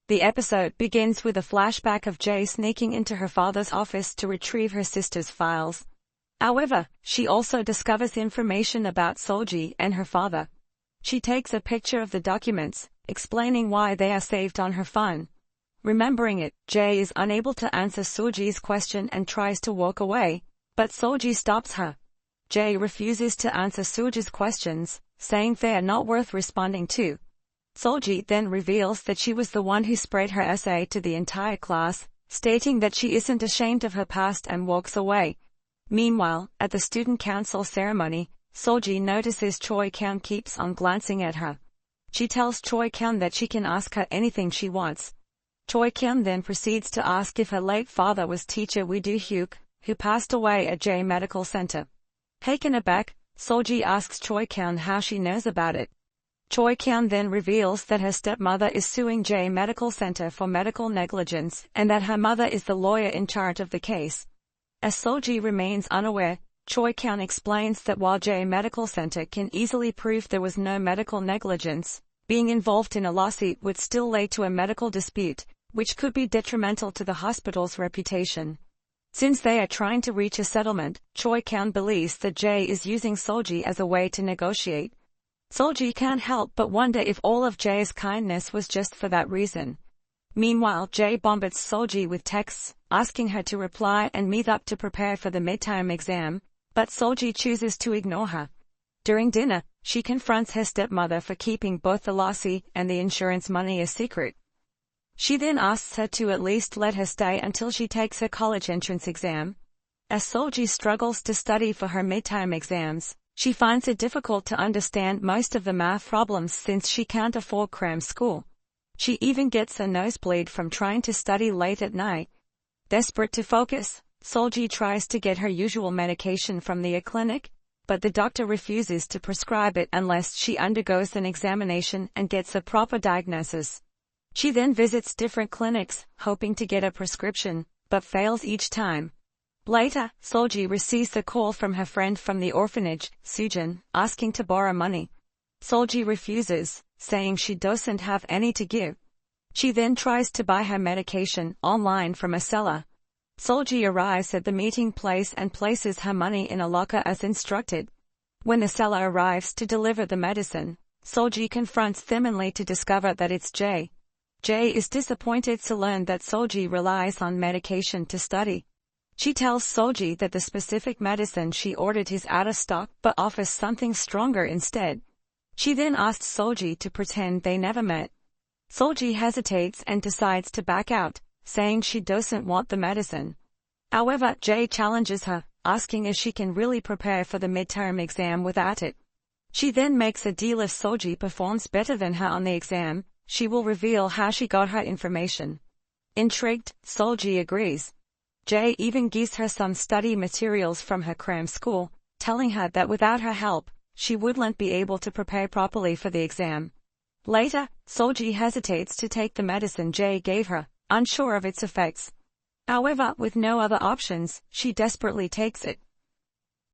The episode begins with a flashback of Jae sneaking into her father's office to retrieve her sister's files. However, she also discovers information about Seulgi and her father. She takes a picture of the documents, explaining why they are saved on her phone. Remembering it, Jae is unable to answer Seulgi's question and tries to walk away, but Seulgi stops her. Jae refuses to answer Seulgi's questions, saying they are not worth responding to. Seulgi then reveals that she was the one who spread her essay to the entire class, stating that she isn't ashamed of her past and walks away. Meanwhile, at the student council ceremony, Seulgi notices Choi Kyun keeps on glancing at her. She tells Choi Kyun that she can ask her anything she wants. Choi Kyun then proceeds to ask if her late father was teacher Woo Do-hyuk, who passed away at Jae Medical Center. Taken aback, Seulgi asks Choi Kyun how she knows about it. Choi Kyun then reveals that her stepmother is suing Jae Medical Center for medical negligence and that her mother is the lawyer in charge of the case. As Seulgi remains unaware, Choi Kyun explains that while Jae Medical Center can easily prove there was no medical negligence, being involved in a lawsuit would still lead to a medical dispute, which could be detrimental to the hospital's reputation. Since they are trying to reach a settlement, Choi Kyun believes that Jae is using Seulgi as a way to negotiate. Seulgi can't help but wonder if all of Jae's kindness was just for that reason. Meanwhile, Jae bombards Seulgi with texts, asking her to reply and meet up to prepare for the midterm exam, but Seulgi chooses to ignore her. During dinner, she confronts her stepmother for keeping both the lawsuit and the insurance money a secret. She then asks her to at least let her stay until she takes her college entrance exam. As Seulgi struggles to study for her midterm exams, she finds it difficult to understand most of the math problems since she can't afford cram school. She even gets a nosebleed from trying to study late at night. Desperate to focus, Seulgi tries to get her usual medication from the clinic, but the doctor refuses to prescribe it unless she undergoes an examination and gets a proper diagnosis. She then visits different clinics, hoping to get a prescription, but fails each time. Later, Seulgi receives a call from her friend from the orphanage, Sujin, asking to borrow money. Seulgi refuses, saying she doesn't have any to give. She then tries to buy her medication online from a seller. Seulgi arrives at the meeting place and places her money in a locker as instructed. When the seller arrives to deliver the medicine, Seulgi confronts them only to discover that it's Jae. Jae is disappointed to learn that Seulgi relies on medication to study. She tells Seulgi that the specific medicine she ordered is out of stock but offers something stronger instead. She then asks Seulgi to pretend they never met. Seulgi hesitates and decides to back out, saying she doesn't want the medicine. However, Jae challenges her, asking if she can really prepare for the midterm exam without it. She then makes a deal if Seulgi performs better than her on the exam, she will reveal how she got her information. Intrigued, Seulgi agrees. Jae even gives her some study materials from her cram school, telling her that without her help, she wouldn't be able to prepare properly for the exam. Later, Seulgi hesitates to take the medicine Jae gave her, unsure of its effects. However, with no other options, she desperately takes it.